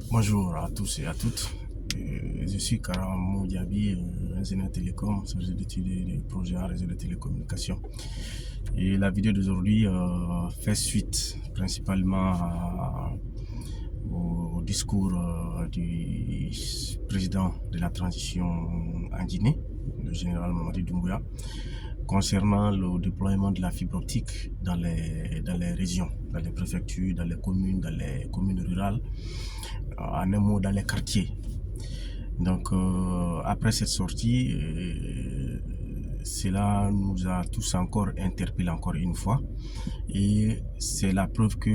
Bonjour à tous et à toutes. Je suis Karam Diaby, ingénieur télécom, chargé d'étudier des projets en réseau de télécommunications. Et la vidéo d'aujourd'hui fait suite principalement au discours du président de la transition en Guinée, le général Mamadi Doumbouya, concernant le déploiement de la fibre optique dans les régions, dans les préfectures, dans les communes rurales, en un mot dans les quartiers. Donc après cette sortie, cela nous a tous encore interpellés encore une fois, et c'est la preuve que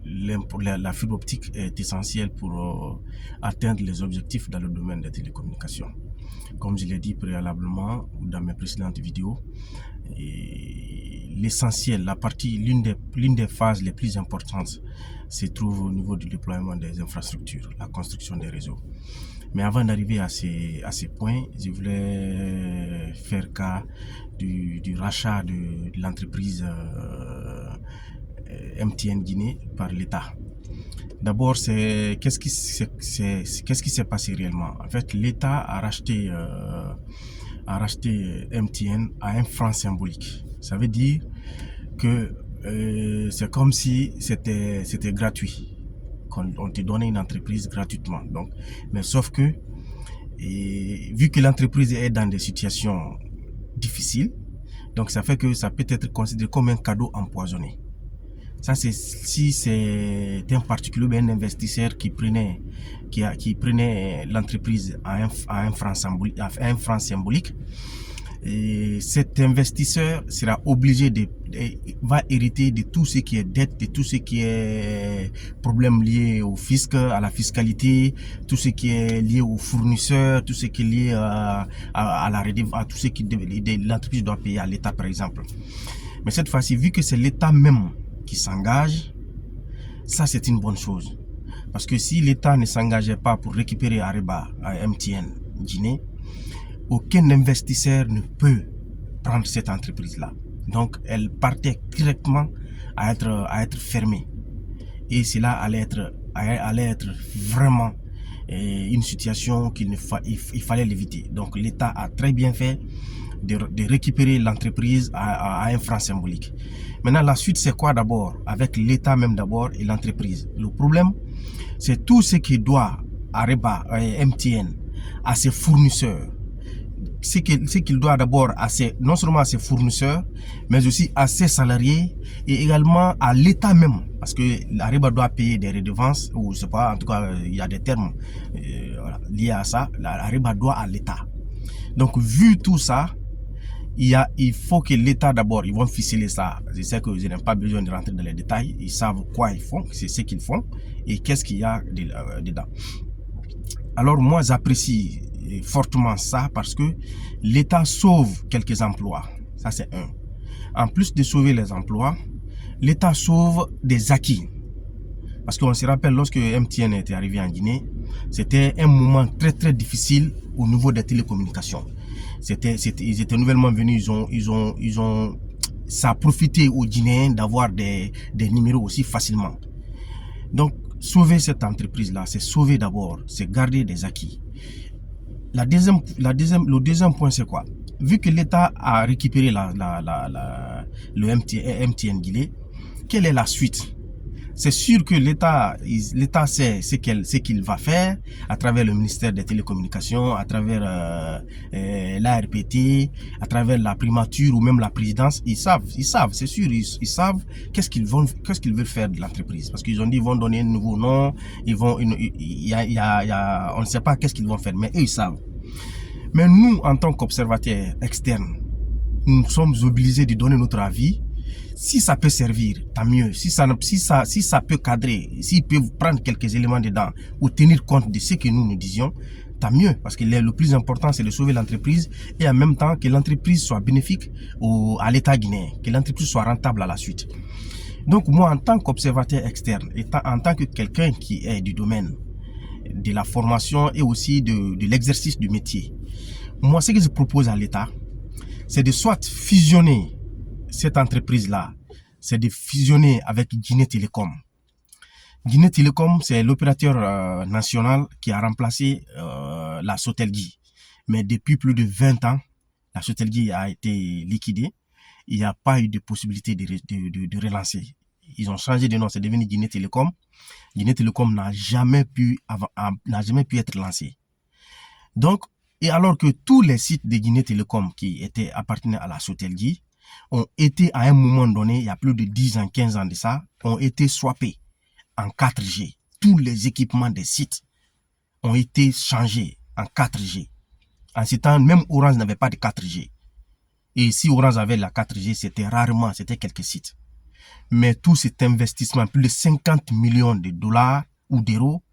la fibre optique est essentielle pour atteindre les objectifs dans le domaine des télécommunications. Comme je l'ai dit préalablement dans mes précédentes vidéos, l'essentiel, l'une des phases les plus importantes se trouve au niveau du déploiement des infrastructures, la construction des réseaux. Mais avant d'arriver à ces points, je voulais faire cas du rachat de l'entreprise MTN Guinée par l'État. D'abord, qu'est-ce qui s'est passé réellement? En fait, l'État a racheté MTN à un franc symbolique. Ça veut dire que c'est comme si c'était gratuit. On te donnait une entreprise gratuitement. Donc, mais sauf que, vu que l'entreprise est dans des situations difficiles, donc ça fait que ça peut être considéré comme un cadeau empoisonné. Ça, c'est si c'est un particulier, un investisseur qui prenait l'entreprise à un franc symbolique, et cet investisseur sera obligé va hériter de tout ce qui est dette, de tout ce qui est problème lié au fisc, à la fiscalité, tout ce qui est lié aux fournisseurs, tout ce qui est lié à tout ce que l'entreprise doit payer à l'État, par exemple. Mais cette fois-ci, vu que c'est l'État même qui s'engage, ça c'est une bonne chose. Parce que si l'État ne s'engageait pas pour récupérer Areba à MTN Guinée, aucun investisseur ne peut prendre cette entreprise-là. Donc elle partait directement à être fermée. Et cela allait être vraiment une situation qu'il fallait l'éviter. Donc l'État a très bien fait de récupérer l'entreprise à un franc symbolique. Maintenant, la suite, c'est quoi d'abord? Avec l'État même d'abord et l'entreprise. Le problème, c'est tout ce qui doit Areba, MTN, à ses fournisseurs. Ce qu'il doit d'abord non seulement à ses fournisseurs, mais aussi à ses salariés et également à l'État même. Parce que l'Areba doit payer des redevances, ou je sais pas, en tout cas, il y a des termes liés à ça. L'Areba doit à l'État. Donc, vu tout ça, il faut que l'État d'abord, ils vont ficeler ça. Je sais que je n'ai pas besoin de rentrer dans les détails. Ils savent quoi ils font, c'est ce qu'ils font et qu'est-ce qu'il y a dedans. Alors moi, j'apprécie fortement ça parce que l'État sauve quelques emplois. Ça, c'est un. En plus de sauver les emplois, l'État sauve des acquis. Parce qu'on se rappelle, lorsque MTN était arrivé en Guinée, c'était un moment très très difficile au niveau des télécommunications. Ils étaient nouvellement venus, ça a profité aux Guinéens d'avoir des numéros aussi facilement. Donc, sauver cette entreprise-là, c'est sauver d'abord, c'est garder des acquis. Le deuxième point, c'est quoi? Vu que l'État a récupéré le MTN Guinée, quelle est la suite? C'est sûr que l'État sait ce qu'il va faire à travers le ministère des Télécommunications, à travers l'ARPT, à travers la primature ou même la présidence. Ils savent, c'est sûr, ils savent qu'est-ce qu'ils veulent faire de l'entreprise. Parce qu'ils ont dit qu'ils vont donner un nouveau nom, on ne sait pas qu'est-ce qu'ils vont faire, mais eux, ils savent. Mais nous, en tant qu'observateurs externes, nous sommes obligés de donner notre avis. Si ça peut servir, tant mieux. Si ça peut cadrer, s'ils peuvent prendre quelques éléments dedans ou tenir compte de ce que nous disions, tant mieux. Parce que le plus important, c'est de sauver l'entreprise et en même temps que l'entreprise soit bénéfique à l'État guinéen, que l'entreprise soit rentable à la suite. Donc moi, en tant qu'observateur externe, en tant que quelqu'un qui est du domaine de la formation et aussi de l'exercice du métier, moi, ce que je propose à l'État, c'est de soit fusionner cette entreprise-là, c'est de fusionner avec Guinée Télécom. Guinée Télécom, c'est l'opérateur national qui a remplacé la Sotelgui. Mais depuis plus de 20 ans, la Sotelgui a été liquidée. Il n'y a pas eu de possibilité de relancer. Ils ont changé de nom, c'est devenu Guinée Télécom. Guinée Télécom n'a jamais pu être lancé. Donc, et alors que tous les sites de Guinée Télécom qui appartenaient à la Sotelgui ont été à un moment donné, il y a plus de 10 ans, 15 ans de ça, ont été swappés en 4G. Tous les équipements des sites ont été changés en 4G. En ce temps, même Orange n'avait pas de 4G. Et si Orange avait la 4G, c'était rarement, c'était quelques sites. Mais tout cet investissement, plus de 50 millions de dollars ou d'euros,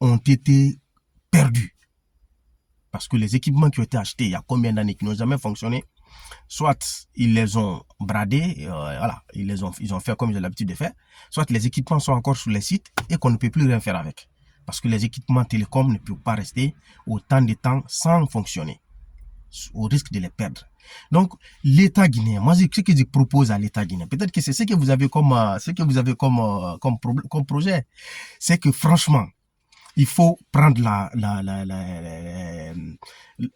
ont été perdus. Parce que les équipements qui ont été achetés il y a combien d'années qui n'ont jamais fonctionné, soit ils les ont bradés, voilà, ils ont fait comme ils ont l'habitude de faire, soit les équipements sont encore sur les sites et qu'on ne peut plus rien faire avec. Parce que les équipements télécoms ne peuvent pas rester autant de temps sans fonctionner, au risque de les perdre. Donc, l'État guinéen, moi, ce que je propose à l'État guinéen, peut-être que c'est ce que vous avez comme projet, c'est que franchement, il faut prendre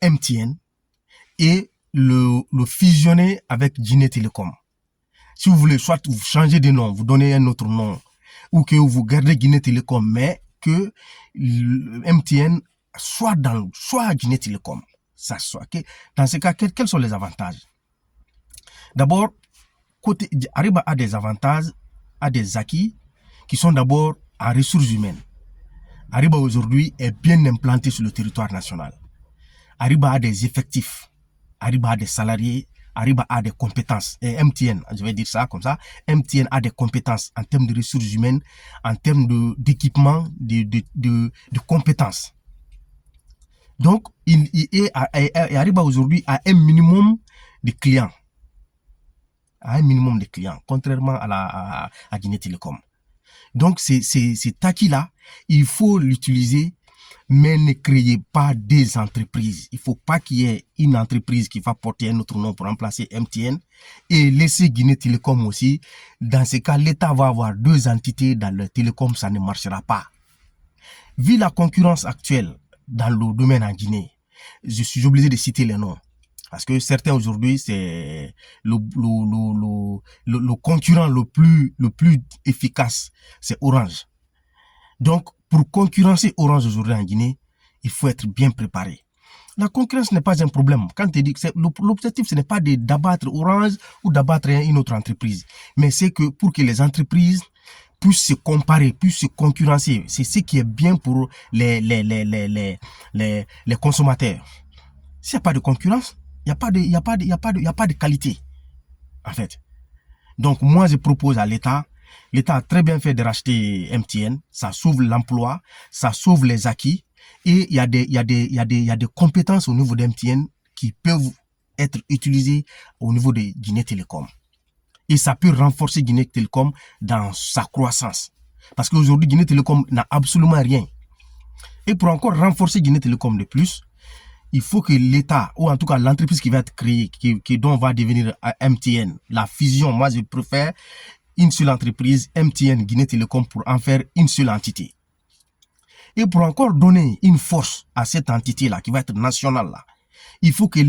MTN et le fusionner avec Guinée Télécom. Si vous voulez, soit vous changez de nom, vous donnez un autre nom, ou que vous gardez Guinée Télécom, mais que MTN soit Guinée Télécom. Ça soit. Dans ce cas, quels sont les avantages? D'abord, côté Ariba a des avantages, a des acquis qui sont d'abord en ressources humaines. Ariba aujourd'hui est bien implanté sur le territoire national. Ariba a des effectifs, Ariba a des salariés, Ariba a des compétences. Et MTN, je vais dire ça comme ça, MTN a des compétences en termes de ressources humaines, en termes d'équipement, de compétences. Donc, Ariba aujourd'hui a un minimum de clients. Contrairement à Guinée Télécom. Donc, cet acquis-là, il faut l'utiliser, mais ne créez pas des entreprises. Il ne faut pas qu'il y ait une entreprise qui va porter un autre nom pour remplacer MTN et laisser Guinée Télécom aussi. Dans ce cas, l'État va avoir deux entités dans le télécom, ça ne marchera pas. Vu la concurrence actuelle dans le domaine en Guinée, je suis obligé de citer les noms. Parce que certains aujourd'hui, c'est le concurrent le plus efficace, c'est Orange. Donc, pour concurrencer Orange aujourd'hui en Guinée, il faut être bien préparé. La concurrence n'est pas un problème. Quand tu dis que l'objectif, ce n'est pas d'abattre Orange ou d'abattre une autre entreprise. Mais c'est que pour que les entreprises puissent se comparer, puissent se concurrencer, c'est ce qui est bien pour les consommateurs. S'il n'y a pas de concurrence, il n'y a pas de qualité, en fait. Donc, moi, je propose à l'État. L'État a très bien fait de racheter MTN. Ça sauve l'emploi, ça sauve les acquis. Et il y a des compétences au niveau d'MTN qui peuvent être utilisées au niveau de Guinée Télécom. Et ça peut renforcer Guinée Télécom dans sa croissance. Parce qu'aujourd'hui, Guinée Télécom n'a absolument rien. Et pour encore renforcer Guinée Télécom de plus, il faut que l'État, ou en tout cas l'entreprise qui va être créée, dont va devenir MTN, la fusion, moi je préfère une seule entreprise, MTN Guinée Télécom, pour en faire une seule entité. Et pour encore donner une force à cette entité-là, qui va être nationale, là, il faut que